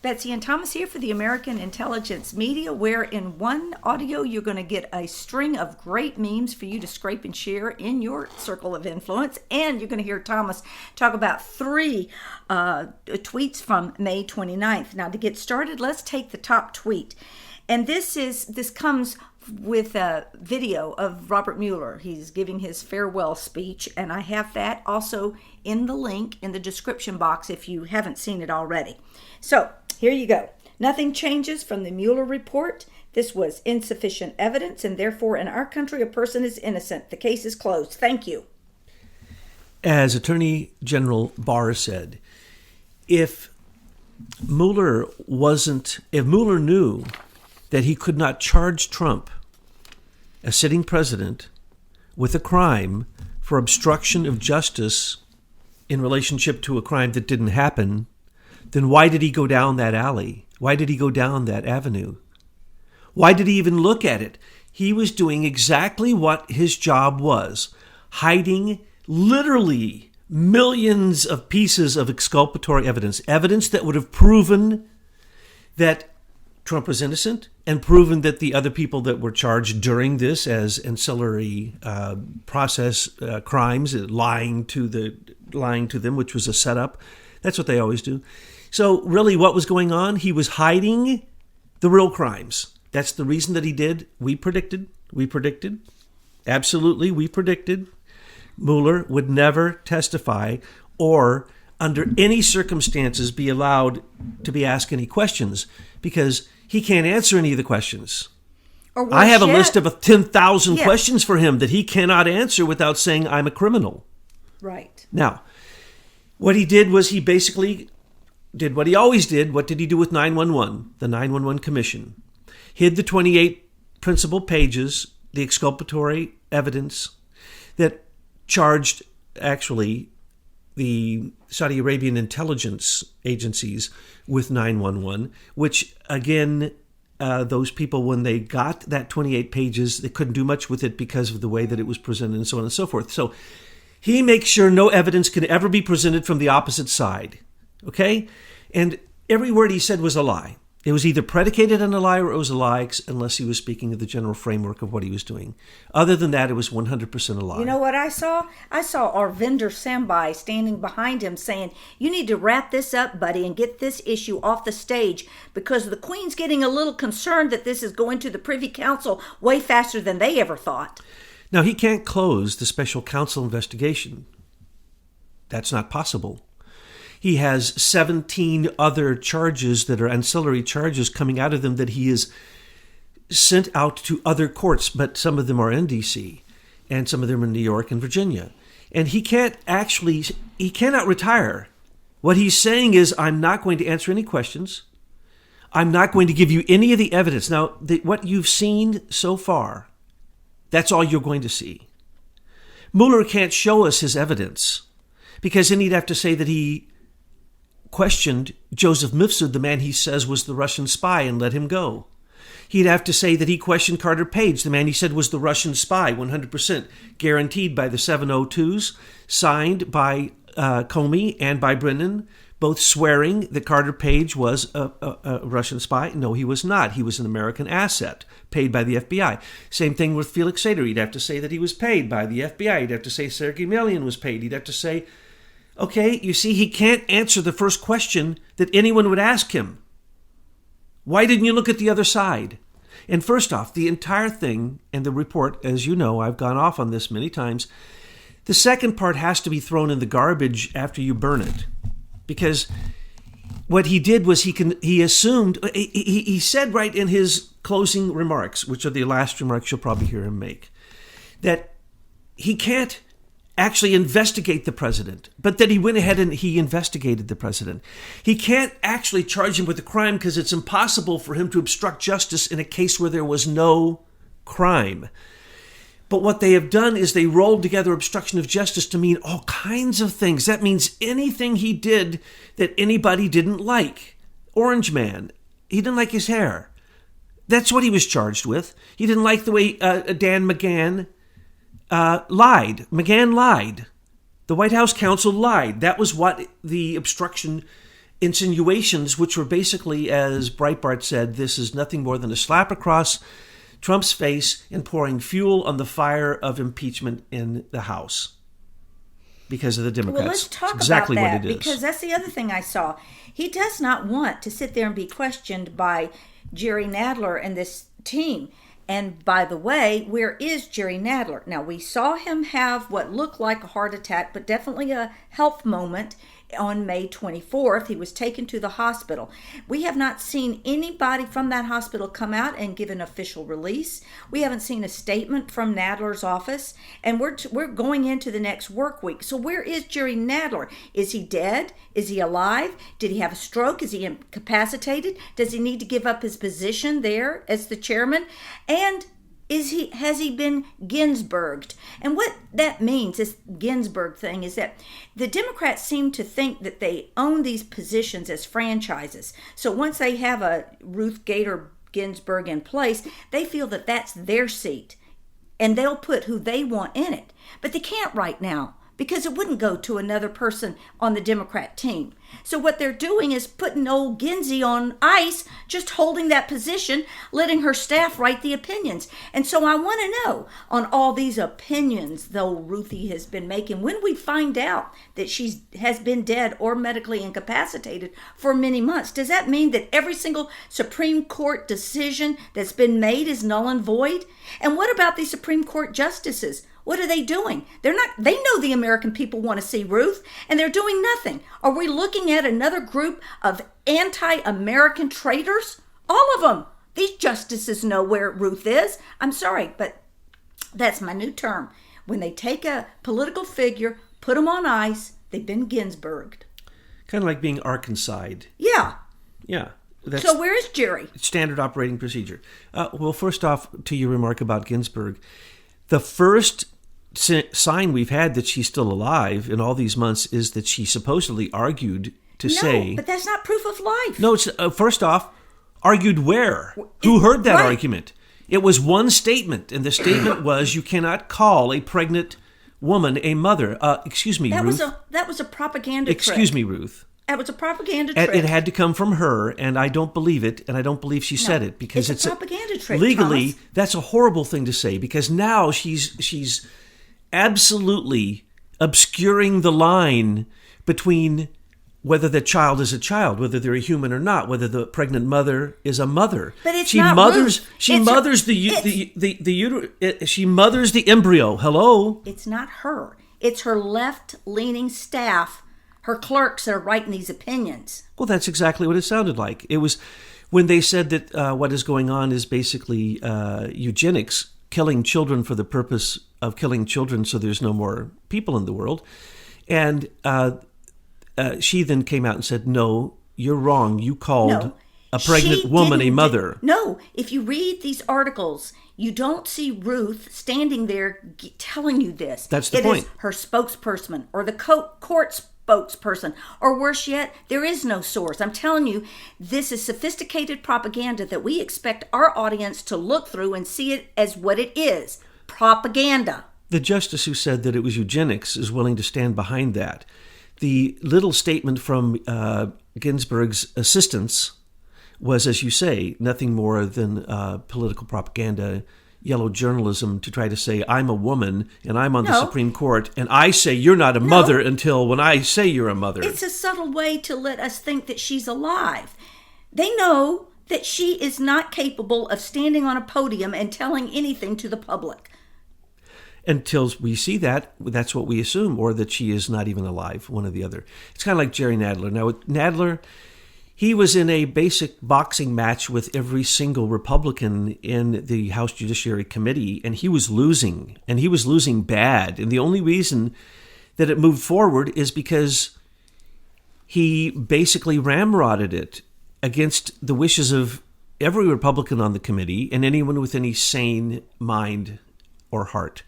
Betsy and Thomas here for the American Intelligence Media, where in one audio you're going to get a string of great memes for you to scrape and share in your circle of influence. And you're going to hear Thomas talk about three tweets from May 29th. Now, to get started, let's take the top tweet. And this comes with a video of Robert Mueller. He's giving his farewell speech, and I have that also in the link in the description box if you haven't seen it already. So, here you go. Nothing changes from the Mueller report. This was insufficient evidence, and therefore in our country a person is innocent. The case is closed. Thank you. As Attorney General Barr said, if Mueller knew that he could not charge Trump, a sitting president, with a crime for obstruction of justice in relationship to a crime that didn't happen, then why did he go down that alley? Why did he go down that avenue? Why did he even look at it? He was doing exactly what his job was, hiding literally millions of pieces of exculpatory evidence that would have proven that Trump was innocent and proven that the other people that were charged during this as ancillary process crimes, lying to them, which was a setup. That's what they always do. So really what was going on? He was hiding the real crimes. That's the reason that he did. We predicted, absolutely, we predicted Mueller would never testify or under any circumstances be allowed to be asked any questions because he can't answer any of the questions. I have a list of 10,000 questions for him that he cannot answer without saying I'm a criminal. Right. Now, what he did was he basically did what he always did. What did he do with 911, the 911 Commission? Hid the 28 principal pages, the exculpatory evidence that charged actually the Saudi Arabian intelligence agencies with 911, which again, those people, when they got that 28 pages, they couldn't do much with it because of the way that it was presented and so on and so forth. So he makes sure no evidence can ever be presented from the opposite side. Okay? And every word he said was a lie. It was either predicated on a lie or it was a lie unless he was speaking of the general framework of what he was doing. Other than that, it was 100% a lie. You know what I saw? I saw Arvinder Sambai standing behind him saying, you need to wrap this up, buddy, and get this issue off the stage because the Queen's getting a little concerned that this is going to the Privy Council way faster than they ever thought. Now, he can't close the special counsel investigation. That's not possible. He has 17 other charges that are ancillary charges coming out of them that he has sent out to other courts, but some of them are in D.C. and some of them are in New York and Virginia. And he cannot retire. What he's saying is, I'm not going to answer any questions. I'm not going to give you any of the evidence. Now, what you've seen so far, that's all you're going to see. Mueller can't show us his evidence because then he'd have to say that he questioned Joseph Mifsud, the man he says was the Russian spy, and let him go. He'd have to say that he questioned Carter Page, the man he said was the Russian spy, 100% guaranteed by the 702s, signed by Comey and by Brennan, both swearing that Carter Page was a Russian spy. No, he was not. He was an American asset paid by the FBI. Same thing with Felix Sater. He'd have to say that he was paid by the FBI. He'd have to say Sergei Melian was paid. He'd have to say, okay, you see, he can't answer the first question that anyone would ask him. Why didn't you look at the other side? And first off, the entire thing and the report, as you know, I've gone off on this many times, the second part has to be thrown in the garbage after you burn it. Because what he did was he assumed, he said right in his closing remarks, which are the last remarks you'll probably hear him make, that he can't actually investigate the president, but that he went ahead and he investigated the president. He can't actually charge him with a crime because it's impossible for him to obstruct justice in a case where there was no crime. But what they have done is they rolled together obstruction of justice to mean all kinds of things. That means anything he did that anybody didn't like. Orange Man, he didn't like his hair. That's what he was charged with. He didn't like the way Dan McGahn lied. McGahn lied. The White House counsel lied. That was what the obstruction insinuations, which were basically, as Breitbart said, this is nothing more than a slap across Trump's face and pouring fuel on the fire of impeachment in the House because of the Democrats. Well, let's talk exactly about that, what it is. because that's the other thing I saw. He does not want to sit there and be questioned by Jerry Nadler and this team. And by the way, where is Jerry Nadler? Now, we saw him have what looked like a heart attack, but definitely a health moment on May 24th. He was taken to the hospital. We have not seen anybody from that hospital come out and give an official release. We haven't seen a statement from Nadler's office, and we're going into the next work week. So where is Jerry Nadler? Is he dead? Is he alive? Did he have a stroke? Is he incapacitated? Does he need to give up his position there as the chairman? And has he been Ginsburged? And what that means, this Ginsburg thing, is that the Democrats seem to think that they own these positions as franchises. So once they have a Ruth Bader Ginsburg in place, they feel that that's their seat, and they'll put who they want in it. But they can't right now, because it wouldn't go to another person on the Democrat team. So what they're doing is putting old Ginsey on ice, just holding that position, letting her staff write the opinions. And so I want to know, on all these opinions, though Ruthie has been making, when we find out that she has been dead or medically incapacitated for many months, does that mean that every single Supreme Court decision that's been made is null and void? And what about these Supreme Court justices? What are they doing? They know the American people want to see Ruth, and they're doing nothing. Are we looking at another group of anti-American traitors? All of them. These justices know where Ruth is. I'm sorry, but that's my new term. When they take a political figure, put them on ice, they've been Ginsburged. Kind of like being Arkansas'd. Yeah. Yeah. So where is Jerry? Standard operating procedure. Well, first off, to your remark about Ginsburg, the first sign we've had that she's still alive in all these months is that she supposedly argued to say... No, but that's not proof of life. No, it's, first off, argued where? Who heard that argument? It was one statement, and the statement was, you cannot call a pregnant woman a mother. Excuse me, Ruth. That was a propaganda trick. Excuse me, Ruth. That was a propaganda trick. It had to come from her, and I don't believe it, and I don't believe she said it, because it's a propaganda trick. Legally, Thomas. That's a horrible thing to say, because now she's absolutely obscuring the line between whether the child is a child, whether they're a human or not, whether the pregnant mother is a mother. But it's not Ruth. She mothers the embryo. Hello? It's not her. It's her left-leaning staff, her clerks that are writing these opinions. Well, that's exactly what it sounded like. It was when they said that what is going on is basically eugenics, killing children for the purpose of killing children so there's no more people in the world. And she then came out and said, no, you're wrong. You called a pregnant woman a mother. No, if you read these articles, you don't see Ruth standing there telling you this. That's the point. It is her spokesperson or the court spokesperson, or worse yet, there is no source. I'm telling you, this is sophisticated propaganda that we expect our audience to look through and see it as what it is, propaganda. The justice who said that it was eugenics is willing to stand behind that. The little statement from Ginsburg's assistants was, as you say, nothing more than political propaganda, yellow journalism to try to say, I'm a woman and I'm on the Supreme Court and I say you're not a mother until when I say you're a mother. It's a subtle way to let us think that she's alive. They know that she is not capable of standing on a podium and telling anything to the public. Until we see that, that's what we assume, or that she is not even alive, one or the other. It's kind of like Jerry Nadler. Now, with Nadler, he was in a basic boxing match with every single Republican in the House Judiciary Committee, and he was losing, and he was losing bad. And the only reason that it moved forward is because he basically ramrodded it against the wishes of every Republican on the committee and anyone with any sane mind or heart.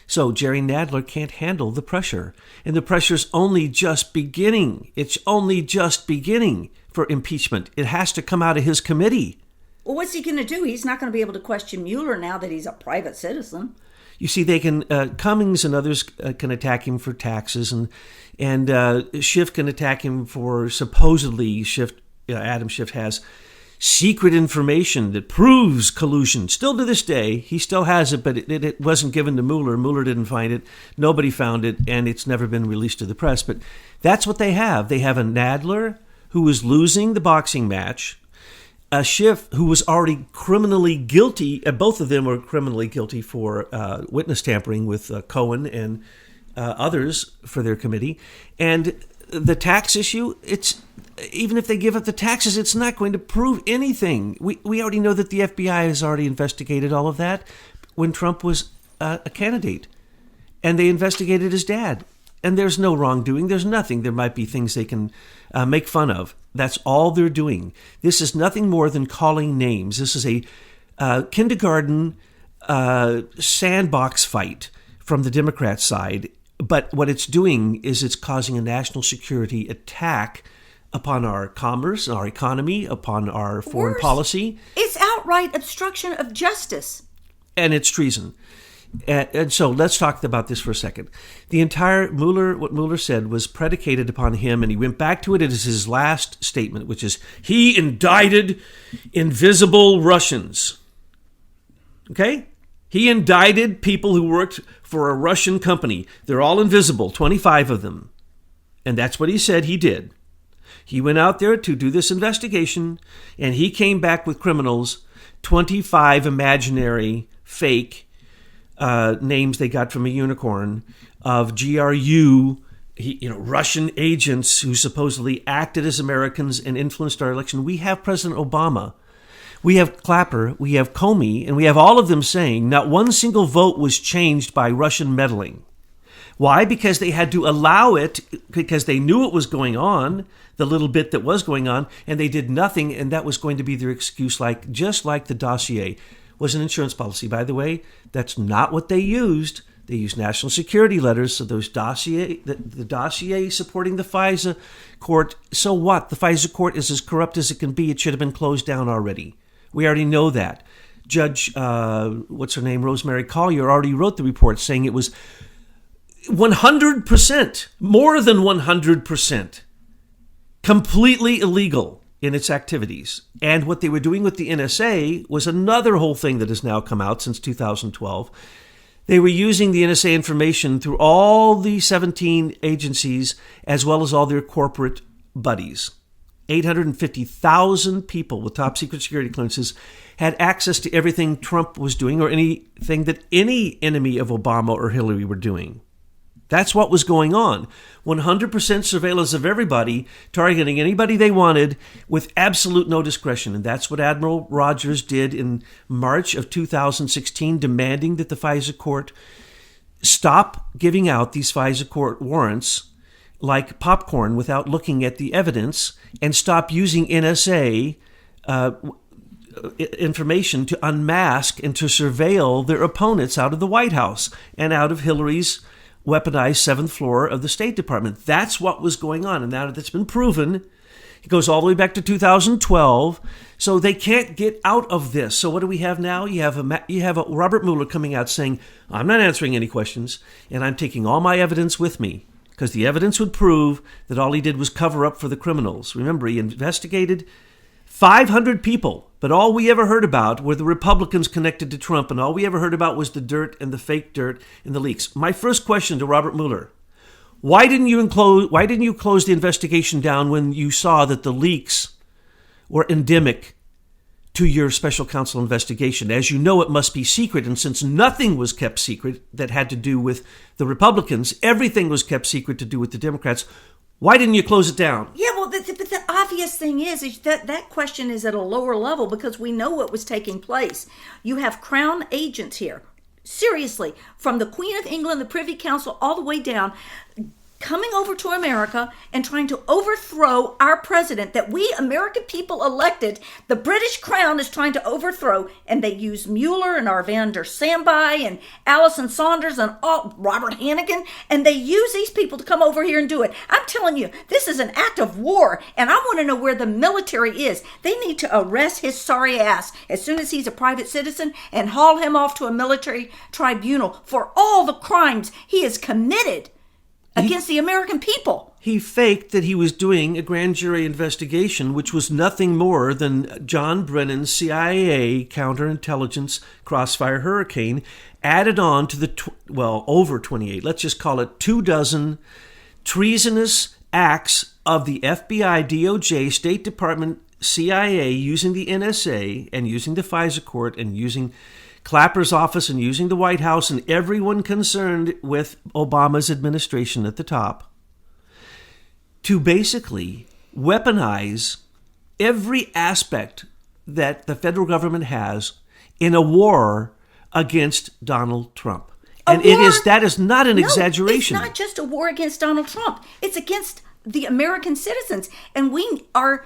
So Jerry Nadler can't handle the pressure. And the pressure's only just beginning. It's only just beginning for impeachment. It has to come out of his committee. Well, what's he going to do? He's not going to be able to question Mueller now that he's a private citizen. You see, they can Cummings and others can attack him for taxes, and Schiff can attack him for supposedly Adam Schiff has secret information that proves collusion. Still to this day, he still has it, but it wasn't given to Mueller. Mueller didn't find it. Nobody found it, and it's never been released to the press. But that's what they have. They have a Nadler who was losing the boxing match, a Schiff who was already criminally guilty. Both of them were criminally guilty for witness tampering with Cohen and others for their committee. And the tax issue, even if they give up the taxes, it's not going to prove anything. We already know that the FBI has already investigated all of that when Trump was a candidate. And they investigated his dad. And there's no wrongdoing. There's nothing. There might be things they can make fun of. That's all they're doing. This is nothing more than calling names. This is a kindergarten sandbox fight from the Democrat side. But what it's doing is it's causing a national security attack upon our commerce, our economy, upon our foreign policy. It's outright obstruction of justice. And it's treason. And so let's talk about this for a second. The entire what Mueller said was predicated upon him, and he went back to it as his last statement, which is he indicted invisible Russians. Okay? He indicted people who worked for a Russian company. They're all invisible, 25 of them. And that's what he said he did. He went out there to do this investigation, and he came back with criminals, 25 imaginary, fake names they got from a unicorn of GRU, Russian agents who supposedly acted as Americans and influenced our election. We have President Obama. We have Clapper, we have Comey, and we have all of them saying not one single vote was changed by Russian meddling. Why? Because they had to allow it, because they knew it was going on, the little bit that was going on, and they did nothing, and that was going to be their excuse, just like the dossier was an insurance policy. By the way, that's not what they used. They used national security letters, so those the dossier supporting the FISA court, so what? The FISA court is as corrupt as it can be. It should have been closed down already. We already know that. Judge, what's her name, Rosemary Collyer, already wrote the report saying it was 100%, more than 100%, completely illegal in its activities. And what they were doing with the NSA was another whole thing that has now come out since 2012. They were using the NSA information through all the 17 agencies as well as all their corporate buddies. 850,000 people with top secret security clearances had access to everything Trump was doing or anything that any enemy of Obama or Hillary were doing. That's what was going on. 100% surveillance of everybody, targeting anybody they wanted with absolute no discretion. And that's what Admiral Rogers did in March of 2016, demanding that the FISA court stop giving out these FISA court warrants like popcorn without looking at the evidence, and stop using NSA information to unmask and to surveil their opponents out of the White House and out of Hillary's weaponized seventh floor of the State Department. That's what was going on. And now that's been proven. It goes all the way back to 2012. So they can't get out of this. So what do we have now? You have a Robert Mueller coming out saying, I'm not answering any questions, and I'm taking all my evidence with me, because the evidence would prove that all he did was cover up for the criminals. Remember, he investigated 500 people, but all we ever heard about were the Republicans connected to Trump, and all we ever heard about was the dirt and the fake dirt and the leaks. My first question to Robert Mueller: why didn't you close the investigation down when you saw that the leaks were endemic to your special counsel investigation? As you know, it must be secret, and since nothing was kept secret that had to do with the Republicans, everything was kept secret to do with the Democrats. Why didn't you close it down? Yeah, well, but the obvious thing is that question is at a lower level because we know what was taking place. You have Crown agents here, seriously, from the Queen of England, the Privy Council, all the way down, coming over to America and trying to overthrow our president that we American people elected. The British crown is trying to overthrow, and they use Mueller and Arvinder Sambai and Allison Saunders and Robert Hannigan, and they use these people to come over here and do it. I'm telling you, this is an act of war, and I want to know where the military is. They need to arrest his sorry ass as soon as he's a private citizen and haul him off to a military tribunal for all the crimes he has committed against the American people. He faked that he was doing a grand jury investigation, which was nothing more than John Brennan's CIA counterintelligence crossfire hurricane added on to the, over 28, let's just call it 24 treasonous acts of the FBI, DOJ, State Department, CIA, using the NSA and using the FISA court and using Clapper's office and using the White House and everyone concerned with Obama's administration at the top to basically weaponize every aspect that the federal government has in a war against Donald Trump. And that is not an exaggeration. It's not just a war against Donald Trump. It's against the American citizens. And we are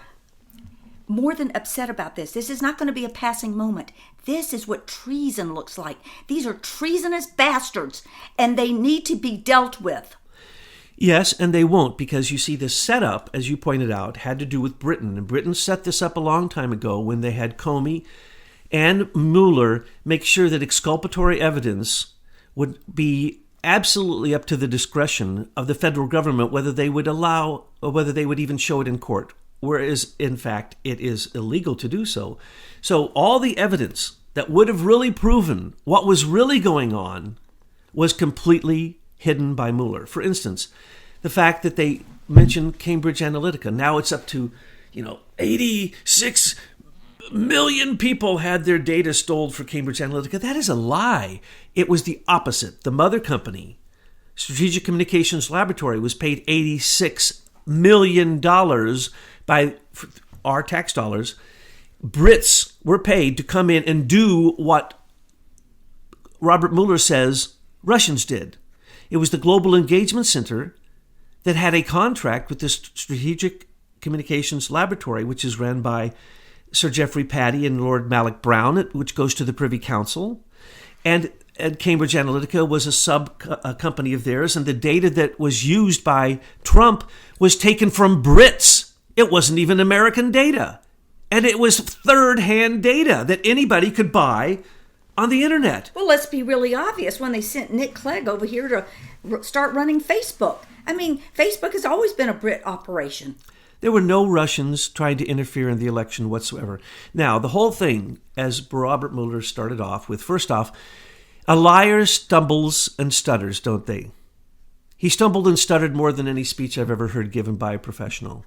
more than upset about this. This is not going to be a passing moment. This is what treason looks like. These are treasonous bastards, and they need to be dealt with. Yes, and they won't, because you see the setup, as you pointed out, had to do with Britain. And Britain set this up a long time ago when they had Comey and Mueller make sure that exculpatory evidence would be absolutely up to the discretion of the federal government, whether they would allow or whether they would even show it in court. Whereas, in fact, it is illegal to do so. So all the evidence that would have really proven what was really going on was completely hidden by Mueller. For instance, the fact that they mentioned Cambridge Analytica. Now it's up to, 86 million people had their data stolen for Cambridge Analytica. That is a lie. It was the opposite. The mother company, Strategic Communications Laboratory, was paid $86 million by our tax dollars. Brits were paid to come in and do what Robert Mueller says Russians did. It was the Global Engagement Center that had a contract with this Strategic Communications Laboratory, which is run by Sir Geoffrey Patty and Lord Malloch Brown, which goes to the Privy Council. And Cambridge Analytica was a sub-company of theirs, and the data that was used by Trump was taken from Brits. It wasn't even American data. And it was third-hand data that anybody could buy on the internet. Well, let's be really obvious. When they sent Nick Clegg over here to start running Facebook. I mean, Facebook has always been a Brit operation. There were no Russians trying to interfere in the election whatsoever. Now, the whole thing, as Robert Mueller started off with, first off, a liar stumbles and stutters, don't they? He stumbled and stuttered more than any speech I've ever heard given by a professional.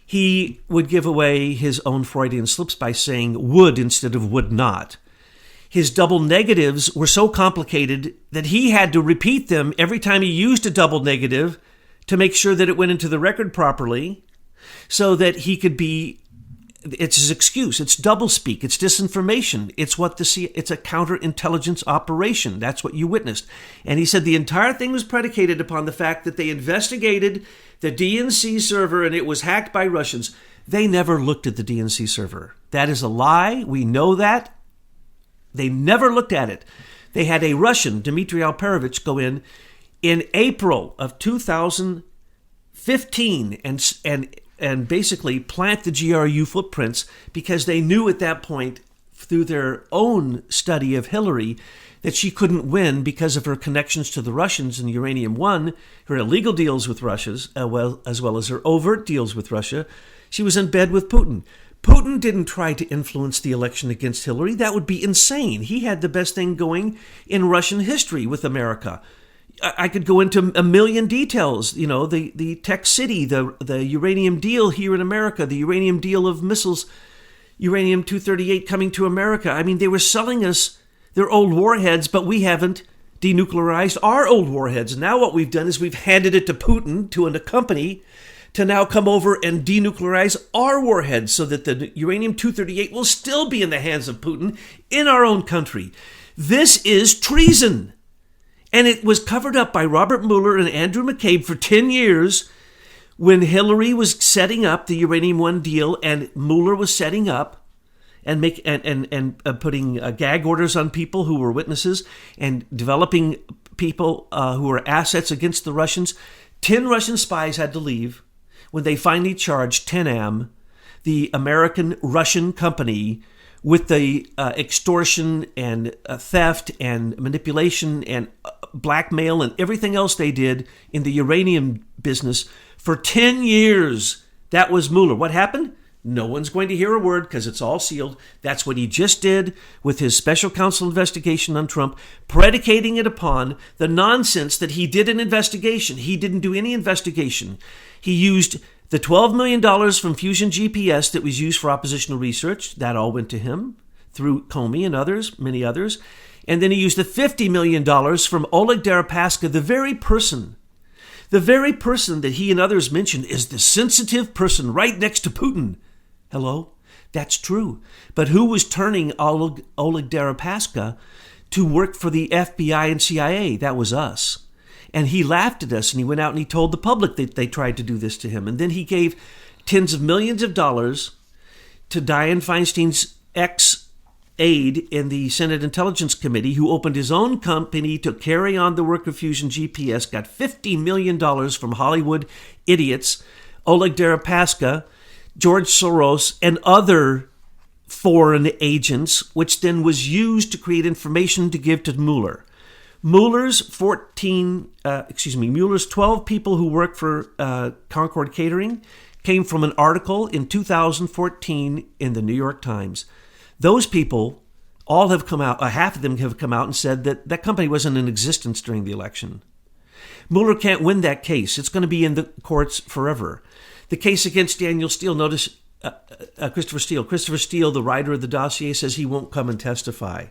He would give away his own Freudian slips by saying would instead of would not. His double negatives were so complicated that he had to repeat them every time he used a double negative to make sure that it went into the record properly so that he could be, it's his excuse. It's doublespeak. It's disinformation. It's a counterintelligence operation. That's what you witnessed. And he said the entire thing was predicated upon the fact that they investigated the DNC server and it was hacked by Russians. They never looked at the DNC server. That is a lie. We know that. They never looked at it. They had a Russian, Dmitry Alperovich, go in April of 2015 and basically plant the GRU footprints because they knew at that point through their own study of Hillary that she couldn't win because of her connections to the Russians and Uranium One, her illegal deals with Russia, as well as her overt deals with Russia. She was in bed with Putin. Putin didn't try to influence the election against Hillary. That would be insane. He had the best thing going in Russian history with America. I could go into a million details, the Tech City, the uranium deal here in America, the uranium deal of missiles, uranium-238 coming to America. I mean, they were selling us their old warheads, but we haven't denuclearized our old warheads. Now what we've done is we've handed it to Putin, to a company, to now come over and denuclearize our warheads so that the uranium-238 will still be in the hands of Putin in our own country. This is treason. And it was covered up by Robert Mueller and Andrew McCabe for 10 years when Hillary was setting up the Uranium One deal and Mueller was setting up and putting gag orders on people who were witnesses and developing people who were assets against the Russians. 10 Russian spies had to leave when they finally charged Tenam, the American-Russian company, with the extortion and theft and manipulation and blackmail and everything else they did in the uranium business for 10 years. That was Mueller. What happened? No one's going to hear a word because it's all sealed. That's what he just did with his special counsel investigation on Trump, predicating it upon the nonsense that he did an investigation. He didn't do any investigation. He used the $12 million from Fusion GPS that was used for oppositional research. That all went to him through Comey and others, many others. And then he used the $50 million from Oleg Deripaska, the very person that he and others mentioned is the sensitive person right next to Putin. Hello? That's true. But who was turning Oleg Deripaska to work for the FBI and CIA? That was us. And he laughed at us and he went out and he told the public that they tried to do this to him. And then he gave tens of millions of dollars to Dianne Feinstein's ex-aide in the Senate Intelligence Committee, who opened his own company to carry on the work of Fusion GPS, got $50 million from Hollywood idiots, Oleg Deripaska, George Soros, and other foreign agents, which then was used to create information to give to Mueller. Mueller's 12 people who work for Concord Catering came from an article in 2014 in the New York Times. Those people all have come out, half of them have come out and said that that company wasn't in existence during the election. Mueller can't win that case. It's going to be in the courts forever. The case against Daniel Steele, notice Christopher Steele. Christopher Steele, the writer of the dossier, says he won't come and testify.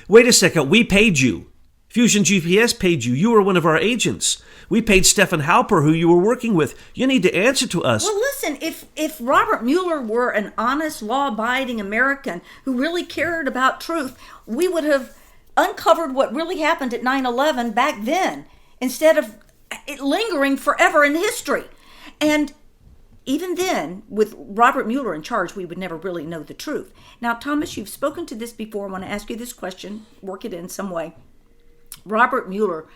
Wait a second, we paid you. Fusion GPS paid you. You were one of our agents. We paid Stephen Halper, who you were working with. You need to answer to us. Well, listen, if Robert Mueller were an honest, law-abiding American who really cared about truth, we would have uncovered what really happened at 9/11 back then, instead of it lingering forever in history. And even then, with Robert Mueller in charge, we would never really know the truth. Now, Thomas, you've spoken to this before. I want to ask you this question. Work it in some way. Robert Mueller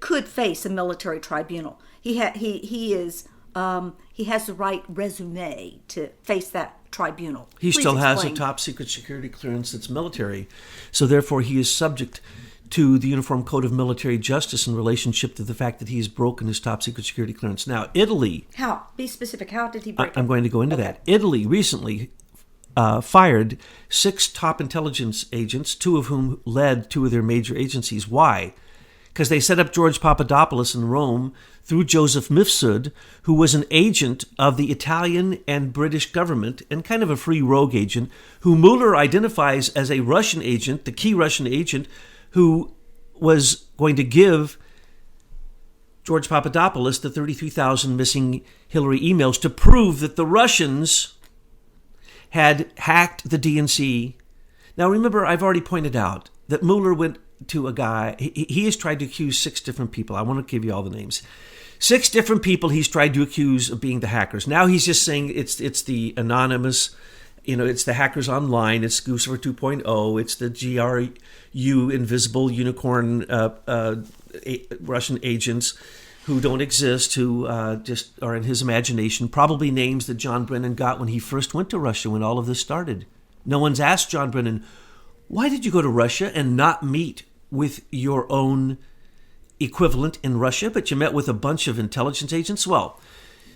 could face a military tribunal. He has the right resume to face that tribunal. He still has a top secret security clearance that's military, so therefore he is subject to the Uniform Code of Military Justice in relationship to the fact that he has broken his top secret security clearance. Now, Italy. How? Be specific. How did he break it? I'm going to go into that. Italy recently fired 6 top intelligence agents, 2 of whom led 2 of their major agencies. Why? Because they set up George Papadopoulos in Rome through Joseph Mifsud, who was an agent of the Italian and British government and kind of a free rogue agent, who Mueller identifies as a Russian agent, the key Russian agent, who was going to give George Papadopoulos the 33,000 missing Hillary emails to prove that the Russians had hacked the DNC. Now, remember, I've already pointed out that Mueller went to a guy. He has tried to accuse 6 different people. I want to give you all the names. 6 different people he's tried to accuse of being the hackers. Now he's just saying it's the anonymous, it's the hackers online. It's Lucifer 2.0. It's the GRU invisible unicorn Russian agents who don't exist, who just are in his imagination, probably names that John Brennan got when he first went to Russia when all of this started. No one's asked John Brennan, why did you go to Russia and not meet with your own equivalent in Russia, but you met with a bunch of intelligence agents? Well,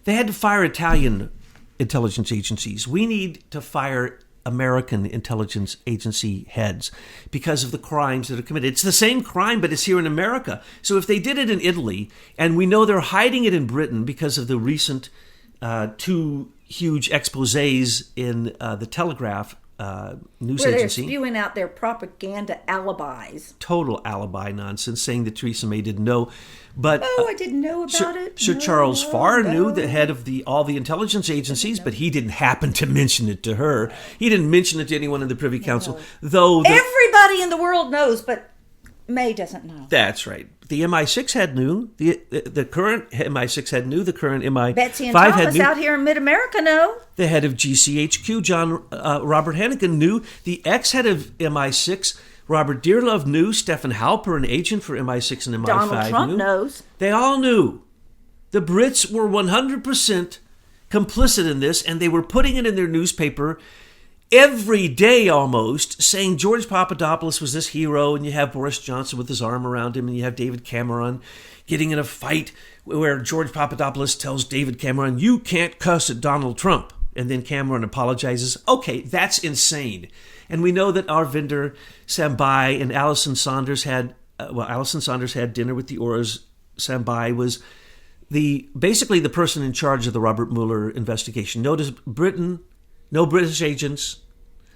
they had to fire Italian intelligence agencies. We need to fire American intelligence agency heads because of the crimes that are committed. It's the same crime, but it's here in America. So if they did it in Italy, and we know they're hiding it in Britain because of the recent 2 huge exposés in the Telegraph news where agency. They're spewing out their propaganda alibis. Total alibi nonsense, saying that Theresa May didn't know. But I didn't know about it. Sir Charles Farr knew, the head of all the intelligence agencies, but he didn't happen to mention it to her. He didn't mention it to anyone in the Privy Council, though. Everybody in the world knows, but May doesn't know. That's right. The MI6 head knew. The current MI6 head knew. The current MI5 Betsy and head Thomas knew. out here in Mid-America know. The head of GCHQ, Robert Hannigan, knew. The ex-head of MI6, Robert Dearlove, knew. Stephen Halper, an agent for MI6 and MI5, Donald Trump knew. knows. They all knew. The Brits were 100% complicit in this, and they were putting it in their newspaper every day almost, saying George Papadopoulos was this hero, and you have Boris Johnson with his arm around him, and you have David Cameron getting in a fight where George Papadopoulos tells David Cameron, "You can't cuss at Donald Trump." And then Cameron apologizes. Okay, that's insane. And we know that Arvinder Sambai and Alison Saunders had dinner with the Auras. Sambai was basically the person in charge of the Robert Mueller investigation. Notice Britain, no British agents.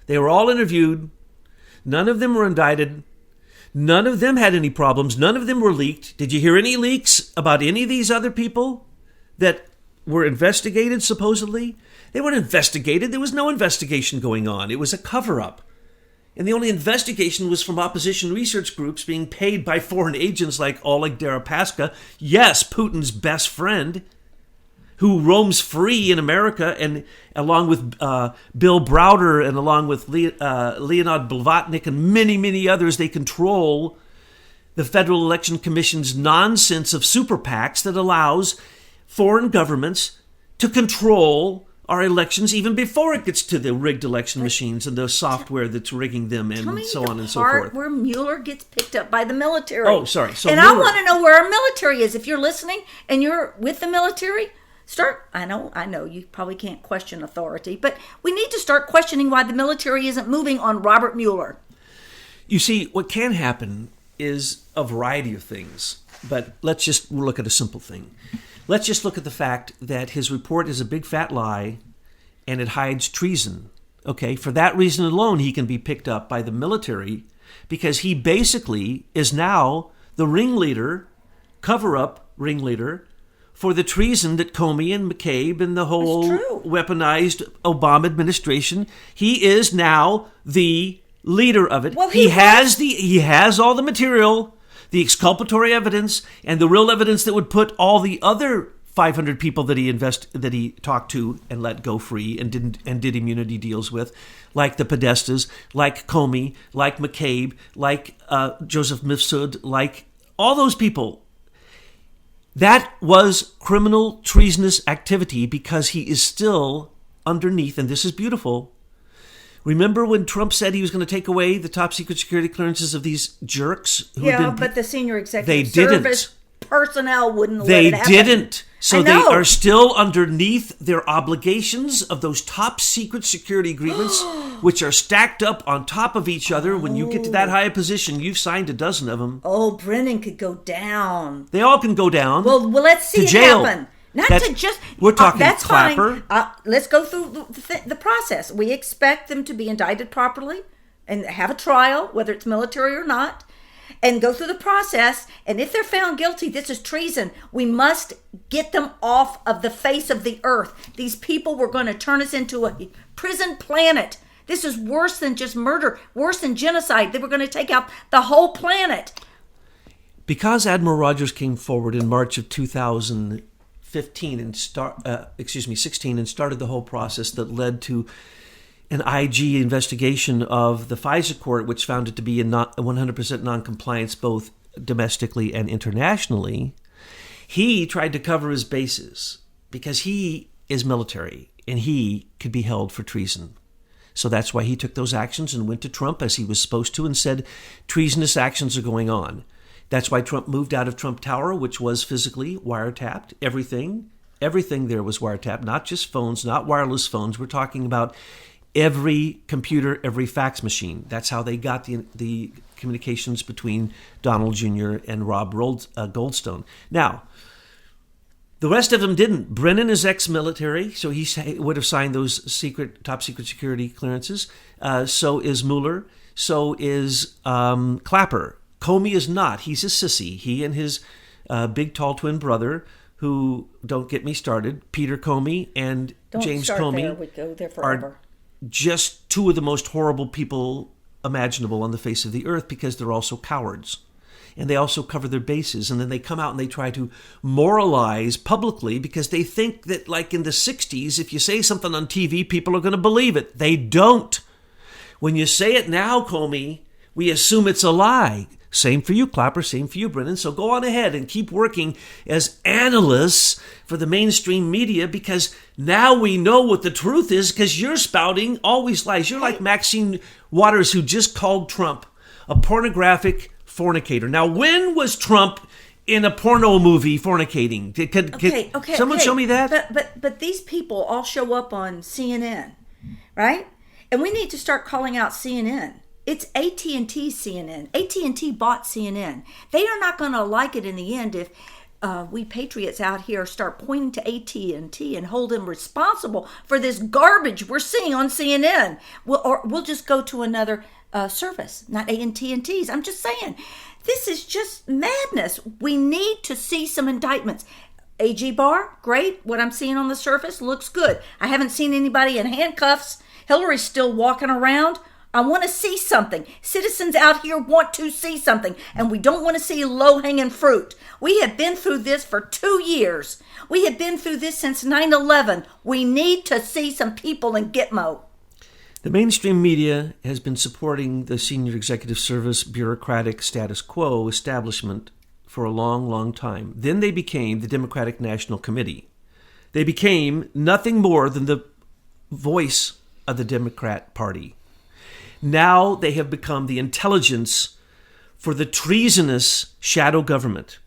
They were all interviewed. None of them were indicted. None of them had any problems. None of them were leaked. Did you hear any leaks about any of these other people that were investigated, supposedly? They weren't investigated. There was no investigation going on. It was a cover-up. And the only investigation was from opposition research groups being paid by foreign agents like Oleg Deripaska, yes, Putin's best friend, who roams free in America, and along with Bill Browder and along with Leonid Blavatnik and many, many others, they control the Federal Election Commission's nonsense of super PACs that allows foreign governments to control our elections even before it gets to the rigged election machines and the software that's rigging them and so on and so forth. Where Mueller gets picked up by the military. Oh, sorry. So and Mueller, I want to know where our military is. If you're listening and you're with the military, I know you probably can't question authority, but we need to start questioning why the military isn't moving on Robert Mueller. You see, what can happen is a variety of things, but let's just look at a simple thing. Let's just look at the fact that his report is a big fat lie and it hides treason. Okay, for that reason alone, he can be picked up by the military because he basically is now the ringleader, cover-up ringleader, for the treason that Comey and McCabe and the whole weaponized Obama administration, he is now the leader of it. Well, he has all the material, the exculpatory evidence, and the real evidence that would put all the other 500 people that he talked to and let go free and did immunity deals with, like the Podestas, like Comey, like McCabe, like Joseph Mifsud, like all those people. That was criminal treasonous activity because he is still underneath, and this is beautiful. Remember when Trump said he was going to take away the top secret security clearances of these jerks? But the senior executive service personnel wouldn't let it happen. They didn't. So they are still underneath their obligations of those top secret security agreements, which are stacked up on top of each other. When you get to that high a position, you've signed a dozen of them. Oh, Brennan could go down. They all can go down. Well, let's see it happen. We're talking that's Clapper. Fine. Let's go through the process. We expect them to be indicted properly and have a trial, whether it's military or not, and go through the process. And if they're found guilty, this is treason. We must get them off of the face of the earth. These people were going to turn us into a prison planet. This is worse than just murder, worse than genocide. They were going to take out the whole planet. Because Admiral Rogers came forward in March of 2015 and 16 and started the whole process that led to an IG investigation of the FISA court, which found it to be a 100% noncompliance both domestically and internationally. He tried to cover his bases because he is military and he could be held for treason. So that's why he took those actions and went to Trump as he was supposed to and said, treasonous actions are going on. That's why Trump moved out of Trump Tower, which was physically wiretapped. Everything there was wiretapped, not just phones, not wireless phones. We're talking about every computer, every fax machine. That's how they got the communications between Donald Jr. and Rob Goldstone. Now, the rest of them didn't. Brennan is ex-military, so he would have signed those top secret security clearances. So is Mueller. So is Clapper. Comey is not. He's a sissy. He and his big, tall twin brother, who, don't get me started, Peter Comey and James Comey we go there forever. Are just two of the most horrible people imaginable on the face of the earth because they're also cowards. and they also cover their bases. And then they come out and they try to moralize publicly because they think that, like in the 60s, if you say something on TV, people are going to believe it. They don't. When you say it now, Comey, we assume it's a lie. Same for you, Clapper. Same for you, Brennan. So go on ahead and keep working as analysts for the mainstream media, because now we know what the truth is, because you're spouting always lies. You're like Maxine Waters, who just called Trump a pornographic fornicator. Now, when was Trump in a porno movie fornicating? Could someone show me that? But these people all show up on CNN, right? And we need to start calling out CNN. It's AT&T CNN. AT&T bought CNN. They are not going to like it in the end if we patriots out here start pointing to AT&T and hold them responsible for this garbage we're seeing on CNN. We'll just go to another service, not AT&T's. I'm just saying, this is just madness. We need to see some indictments. AG Barr, great. What I'm seeing on the surface looks good. I haven't seen anybody in handcuffs. Hillary's still walking around. I want to see something. Citizens out here want to see something, and we don't want to see low-hanging fruit. We have been through this for 2 years. We have been through this since 9/11. We need to see some people in Gitmo. The mainstream media has been supporting the senior executive service bureaucratic status quo establishment for a long, long time. Then they became the Democratic National Committee. They became nothing more than the voice of the Democrat Party. Now they have become the intelligence for the treasonous shadow government.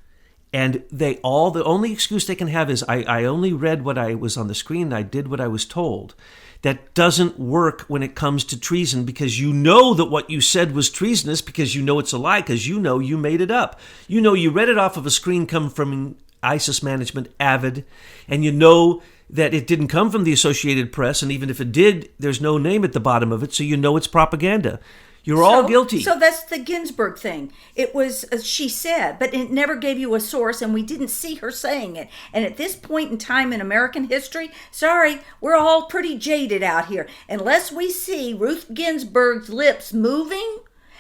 And the only excuse they can have is, I only read what I was on the screen, I did what I was told. That doesn't work when it comes to treason, because you know that what you said was treasonous, because you know it's a lie, because you know you made it up. You know you read it off of a screen come from ISIS management, Avid, and you know that it didn't come from the Associated Press, and even if it did, there's no name at the bottom of it, so you know it's propaganda. You're all guilty. So that's the Ginsburg thing. It was, she said, but it never gave you a source, and we didn't see her saying it. And at this point in time in American history, sorry, we're all pretty jaded out here. Unless we see Ruth Ginsburg's lips moving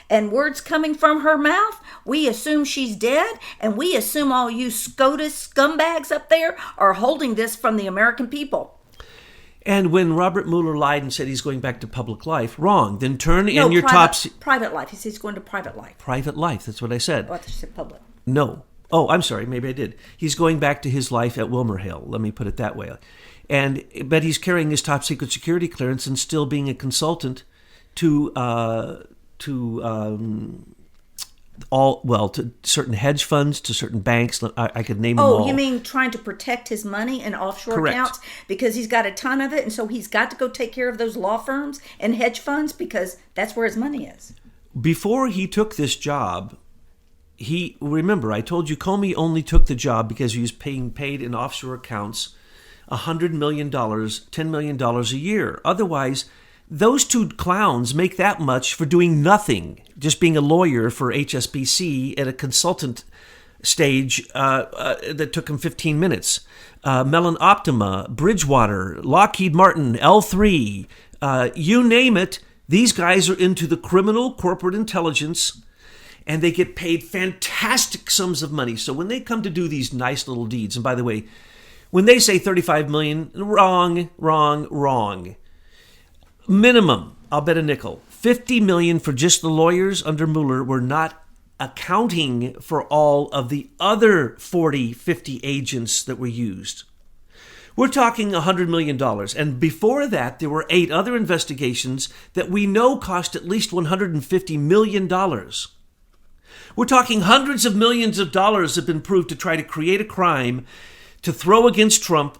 and words coming from her mouth, we assume she's dead, and we assume all you SCOTUS scumbags up there are holding this from the American people. And when Robert Mueller lied and said he's going back to public life, wrong. Then turn in your top... Private life. He says he's going to private life. Private life. That's what I said. Oh, I thought you said public. No. Oh, I'm sorry. Maybe I did. He's going back to his life at WilmerHale. Let me put it that way. But he's carrying his top secret security clearance and still being a consultant to certain hedge funds, to certain banks. I could name them all. Oh, you mean trying to protect his money in offshore Correct. accounts because he's got a ton of it, and so he's got to go take care of those law firms and hedge funds because that's where his money is. Before he took this job, remember, I told you Comey only took the job because he was being paid in offshore accounts $100 million, $10 million a year. Otherwise, those two clowns make that much for doing nothing, just being a lawyer for HSBC at a consultant stage that took him 15 minutes. Mellon Optima, Bridgewater, Lockheed Martin, L3, you name it, these guys are into the criminal corporate intelligence, and they get paid fantastic sums of money. So when they come to do these nice little deeds, and by the way, when they say $35 million, wrong. Minimum, I'll bet a nickel, $50 million for just the lawyers under Mueller. Were not accounting for all of the other 40, 50 agents that were used. We're talking $100 million. And before that, there were 8 other investigations that we know cost at least $150 million. We're talking hundreds of millions of dollars have been proved to try to create a crime, to throw against Trump,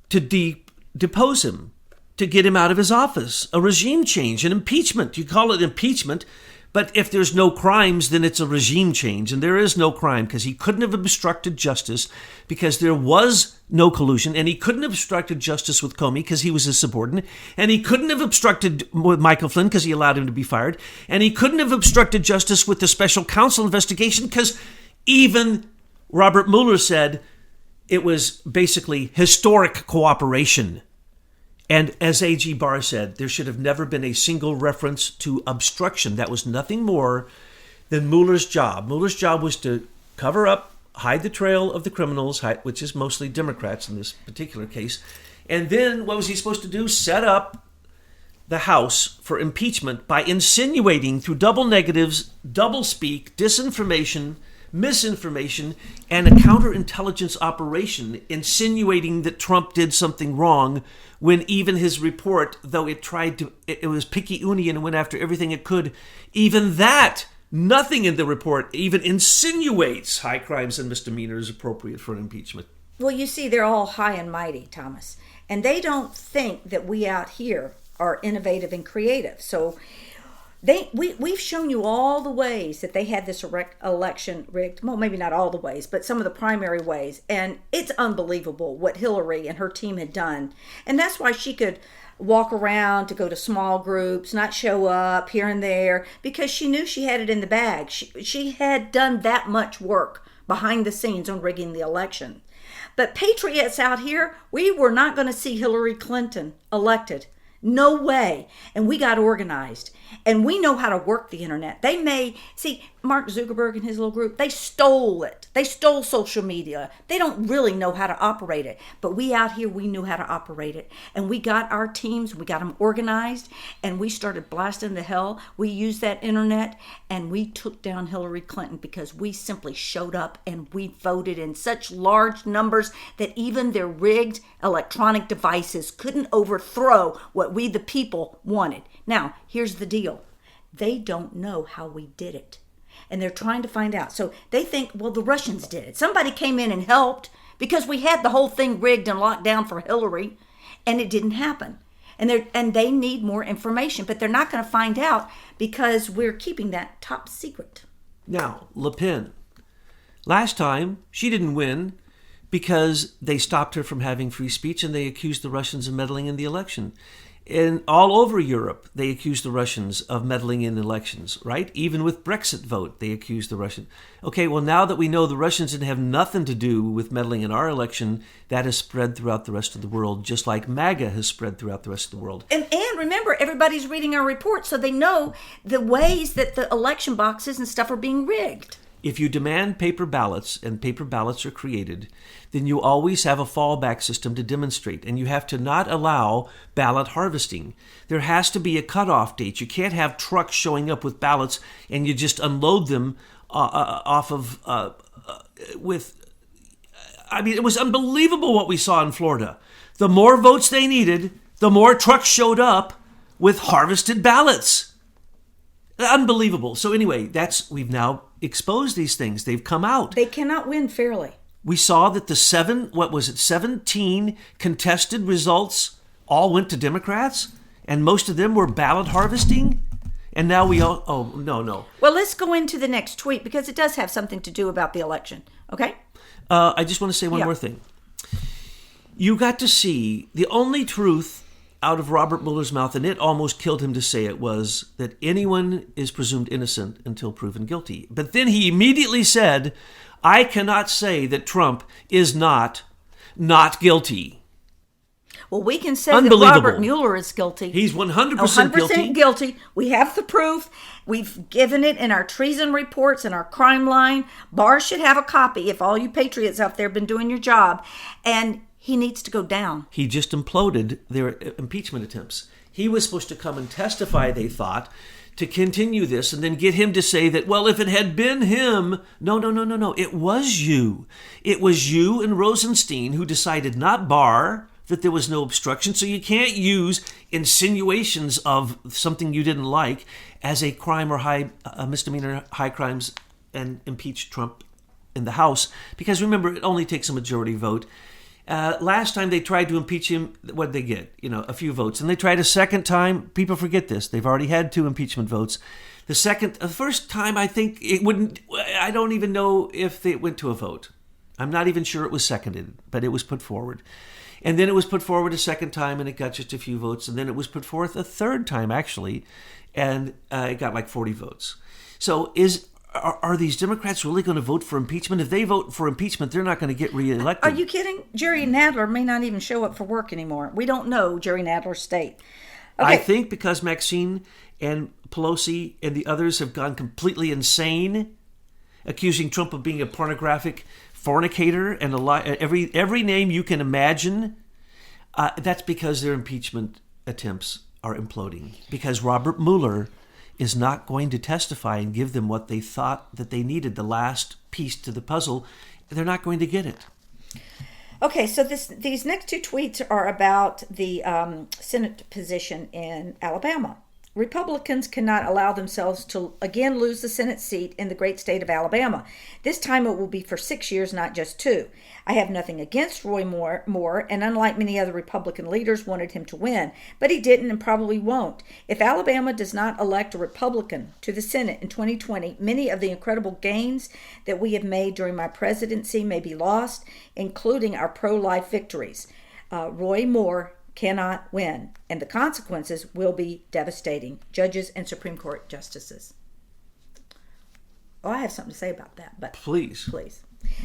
to depose him, to get him out of his office, a regime change, an impeachment. You call it impeachment, but if there's no crimes, then it's a regime change. And there is no crime because he couldn't have obstructed justice because there was no collusion. And he couldn't have obstructed justice with Comey because he was his subordinate. And he couldn't have obstructed with Michael Flynn because he allowed him to be fired. And he couldn't have obstructed justice with the special counsel investigation because even Robert Mueller said it was basically historic cooperation. And as A.G. Barr said, there should have never been a single reference to obstruction. That was nothing more then Mueller's job was to cover up, hide the trail of the criminals, which is mostly Democrats in this particular case. And then what was he supposed to do? Set up the House for impeachment by insinuating through double negatives, double speak, disinformation, misinformation, and a counterintelligence operation insinuating that Trump did something wrong when even his report, though it was picky-uni and went after everything it could, even that, nothing in the report even insinuates high crimes and misdemeanors appropriate for an impeachment. Well, you see, they're all high and mighty, Thomas, and they don't think that we out here are innovative and creative. So we've shown you all the ways that they had this election rigged. Well, maybe not all the ways, but some of the primary ways. And it's unbelievable what Hillary and her team had done. And that's why she could walk around to go to small groups, not show up here and there, because she knew she had it in the bag. She had done that much work behind the scenes on rigging the election. But patriots out here, we were not going to see Hillary Clinton elected. No way. And we got organized. And we know how to work the internet. See, Mark Zuckerberg and his little group, they stole it. They stole social media. They don't really know how to operate it. But we out here, we knew how to operate it. And we got our teams, we got them organized, and we started blasting the hell. We used that internet, and we took down Hillary Clinton because we simply showed up and we voted in such large numbers that even their rigged electronic devices couldn't overthrow what we, the people, wanted. Now, here's the deal. They don't know how we did it. And they're trying to find out. So they think, well, the Russians did it. Somebody came in and helped because we had the whole thing rigged and locked down for Hillary, and it didn't happen. And they need more information, but they're not going to find out because we're keeping that top secret. Now, Le Pen. Last time, she didn't win because they stopped her from having free speech and they accused the Russians of meddling in the election. And all over Europe, they accused the Russians of meddling in elections, right? Even with Brexit vote, they accused the Russians. Okay, well, now that we know the Russians didn't have nothing to do with meddling in our election, that has spread throughout the rest of the world, just like MAGA has spread throughout the rest of the world. And remember, everybody's reading our report, so they know the ways that the election boxes and stuff are being rigged. If you demand paper ballots, and paper ballots are created, then you always have a fallback system to demonstrate, and you have to not allow ballot harvesting. There has to be a cutoff date. You can't have trucks showing up with ballots and you just unload them off of it was unbelievable what we saw in Florida. The more votes they needed, the more trucks showed up with harvested ballots. Unbelievable. So anyway, we've now exposed these things. They've come out. They cannot win fairly. We saw that the 17 contested results all went to Democrats, and most of them were ballot harvesting. And now no. Well, let's go into the next tweet because it does have something to do about the election. Okay? I just want to say one more thing. You got to see the only truth out of Robert Mueller's mouth, and it almost killed him to say it, was that anyone is presumed innocent until proven guilty. But then he immediately said, I cannot say that Trump is not guilty. Well, we can say that Robert Mueller is guilty. He's 100% guilty. 100% guilty. We have the proof. We've given it in our treason reports and our crime line. Barr should have a copy if all you patriots out there have been doing your job. And he needs to go down. He just imploded their impeachment attempts. He was supposed to come and testify, they thought, to continue this and then get him to say that, well, if it had been him, no. It was you. It was you and Rosenstein who decided, not Barr, that there was no obstruction. So you can't use insinuations of something you didn't like as a crime or a misdemeanor, high crimes, and impeach Trump in the House. Because remember, it only takes a majority vote. Last time they tried to impeach him, what did they get? A few votes. And they tried a second time. People forget this. They've already had 2 impeachment votes. The first time, I think it wouldn't, I don't even know if it went to a vote. I'm not even sure it was seconded, but it was put forward. And then it was put forward a second time, and it got just a few votes. And then it was put forth a third time, actually, and it got like 40 votes. So are these Democrats really going to vote for impeachment? If they vote for impeachment, they're not going to get reelected. Are you kidding? Jerry Nadler may not even show up for work anymore. We don't know Jerry Nadler's state. I think because Maxine and Pelosi and the others have gone completely insane, accusing Trump of being a pornographic fornicator and every name you can imagine, that's because their impeachment attempts are imploding. Because Robert Mueller is not going to testify and give them what they thought that they needed, the last piece to the puzzle. They're not going to get it. Okay, so these next two tweets are about the Senate position in Alabama. Republicans cannot allow themselves to again lose the Senate seat in the great state of Alabama. This time it will be for 6 years, not just 2. I have nothing against Roy Moore, and unlike many other Republican leaders, wanted him to win, but he didn't and probably won't. If Alabama does not elect a Republican to the Senate in 2020, many of the incredible gains that we have made during my presidency may be lost, including our pro-life victories. Roy Moore cannot win, and the consequences will be devastating. Judges and Supreme Court justices. Oh, I have something to say about that, but please.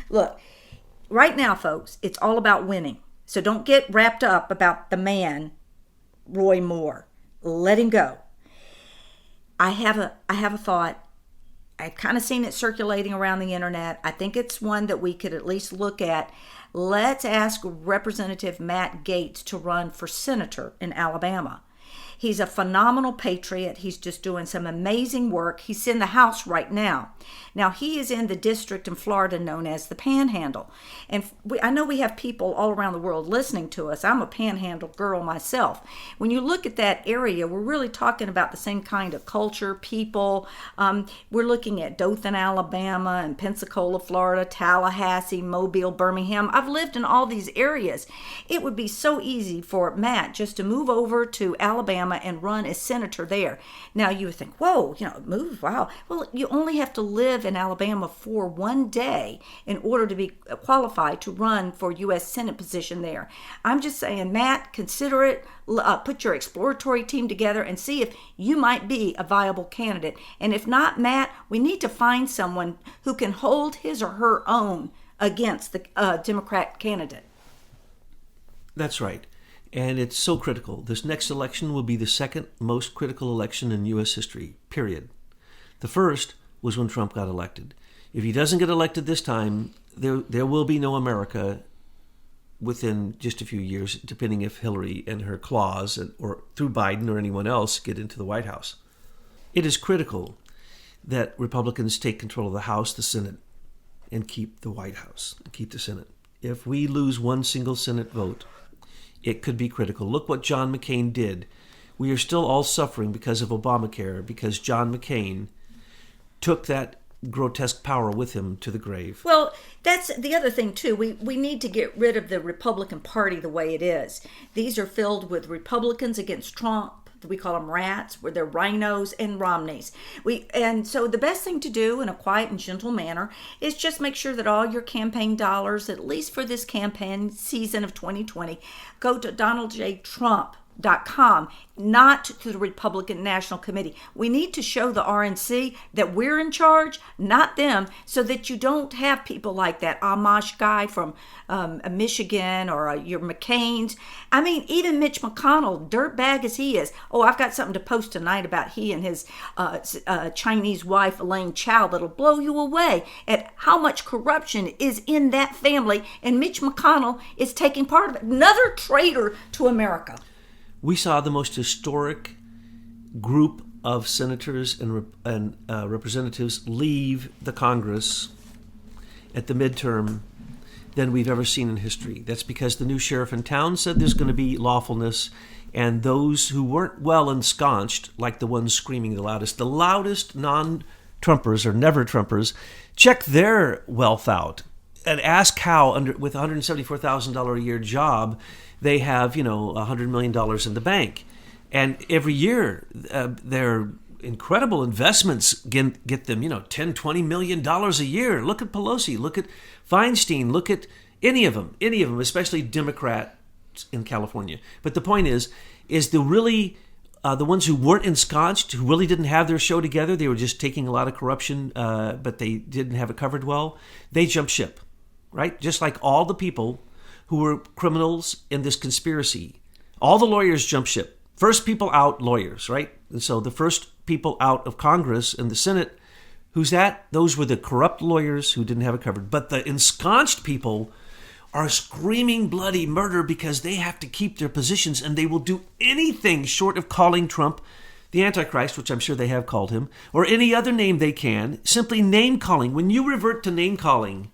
Look, right now, folks, it's all about winning. So don't get wrapped up about the man, Roy Moore. Let him go. I have a thought. I've kind of seen it circulating around the internet. I think it's one that we could at least look at. Let's ask Representative Matt Gaetz to run for senator in Alabama. He's a phenomenal patriot. He's just doing some amazing work. He's in the House right now. Now, he is in the district in Florida known as the Panhandle. And I know we have people all around the world listening to us. I'm a Panhandle girl myself. When you look at that area, we're really talking about the same kind of culture, people. We're looking at Dothan, Alabama, and Pensacola, Florida, Tallahassee, Mobile, Birmingham. I've lived in all these areas. It would be so easy for Matt just to move over to Alabama and run as senator there. Now, you would think, whoa, move, wow. Well, you only have to live in Alabama for 1 day in order to be qualified to run for U.S. Senate position there. I'm just saying, Matt, consider it. Put your exploratory team together and see if you might be a viable candidate. And if not, Matt, we need to find someone who can hold his or her own against the Democrat candidate. That's right. And it's so critical. This next election will be the second most critical election in U.S. history, period. The first was when Trump got elected. If he doesn't get elected this time, there will be no America within just a few years, depending if Hillary and her claws, or through Biden or anyone else, get into the White House. It is critical that Republicans take control of the House, the Senate, and keep the White House, and keep the Senate. If we lose one single Senate vote, it could be critical. Look what John McCain did. We are still all suffering because of Obamacare, because John McCain took that grotesque power with him to the grave. Well, that's the other thing, too. We need to get rid of the Republican Party the way it is. These are filled with Republicans against Trump. We call them rats, where they're rhinos and Romneys. And so the best thing to do in a quiet and gentle manner is just make sure that all your campaign dollars, at least for this campaign season of 2020, go to DonaldJTrump.com, not to the Republican National Committee. We need to show the RNC that we're in charge, not them, so that you don't have people like that Amish guy from Michigan or your McCain's. I mean, even Mitch McConnell, dirtbag as he is. Oh, I've got something to post tonight about he and his Chinese wife, Elaine Chao, that'll blow you away at how much corruption is in that family, and Mitch McConnell is taking part of it. Another traitor to America. We saw the most historic group of senators and representatives leave the Congress at the midterm than we've ever seen in history. That's because the new sheriff in town said there's going to be lawfulness, and those who weren't well ensconced, like the ones screaming the loudest non-Trumpers or never-Trumpers, check their wealth out and ask how, with a $174,000 a year job, they have, $100 million in the bank. And every year, their incredible investments get them, $10, $20 million a year. Look at Pelosi, look at Feinstein, look at any of them, especially Democrats in California. But the point is the ones who weren't ensconced, who really didn't have their show together, they were just taking a lot of corruption, but they didn't have it covered well, they jumped ship, right? Just like all the people who were criminals in this conspiracy. All the lawyers jumped ship. First people out, lawyers, right? And so the first people out of Congress and the Senate, who's that? Those were the corrupt lawyers who didn't have it covered. But the ensconced people are screaming bloody murder because they have to keep their positions, and they will do anything short of calling Trump the Antichrist, which I'm sure they have called him, or any other name they can, simply name-calling. When you revert to name-calling,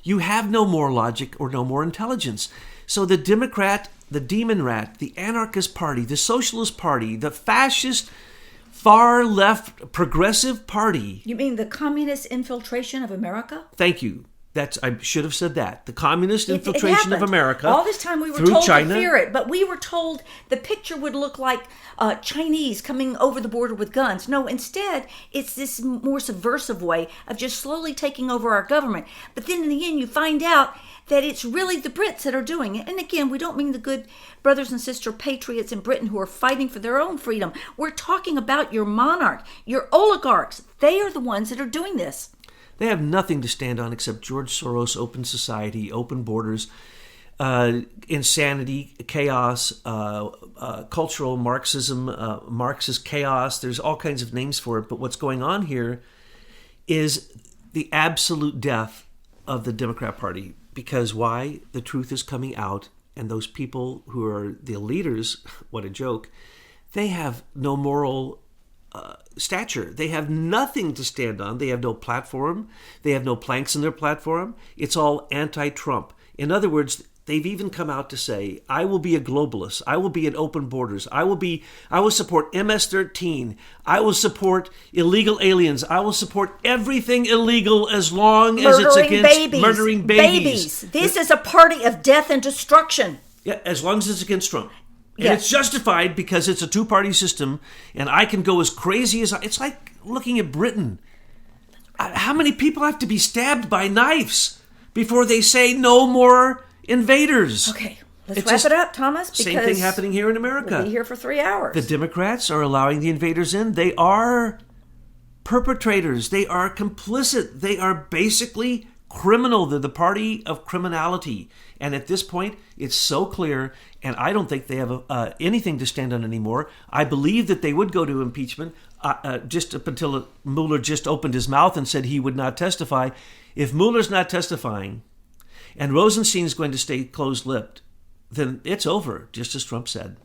you have no more logic or no more intelligence. So the Democrat, the Demon Rat, the Anarchist Party, the Socialist Party, the fascist, far-left, progressive party. You mean the communist infiltration of America? Thank you. I should have said that. The communist infiltration of America. All this time we were told to fear it, but we were told the picture would look like Chinese coming over the border with guns. No, instead, it's this more subversive way of just slowly taking over our government. But then in the end, you find out that it's really the Brits that are doing it. And again, we don't mean the good brothers and sister patriots in Britain who are fighting for their own freedom. We're talking about your monarch, your oligarchs. They are the ones that are doing this. They have nothing to stand on except George Soros, open society, open borders, insanity, chaos, cultural Marxism, Marxist chaos. There's all kinds of names for it. But what's going on here is the absolute death of the Democrat Party. Because why? The truth is coming out, and those people who are the leaders, what a joke, they have no moral stature. They have nothing to stand on. They have no platform. They have no planks in their platform. It's all anti-Trump. In other words, they've even come out to say, I will be a globalist. I will be an open borders. I will support MS-13. I will support illegal aliens. I will support everything illegal as long as it's against murdering babies. This is a party of death and destruction. Yeah, as long as it's against Trump. And Yes. it's justified because it's a two-party system, and I can go as crazy as it's like looking at Britain. How many people have to be stabbed by knives before they say no more invaders? Okay, let's wrap it up, Thomas. Because same thing happening here in America. We'll be here for 3 hours. The Democrats are allowing the invaders in. They are perpetrators. They are complicit. They are basically criminal. They're the party of criminality. And at this point, it's so clear, and I don't think they have anything to stand on anymore. I believe that they would go to impeachment just up until Mueller just opened his mouth and said he would not testify. If Mueller's not testifying and Rosenstein's going to stay closed-lipped, then it's over, just as Trump said.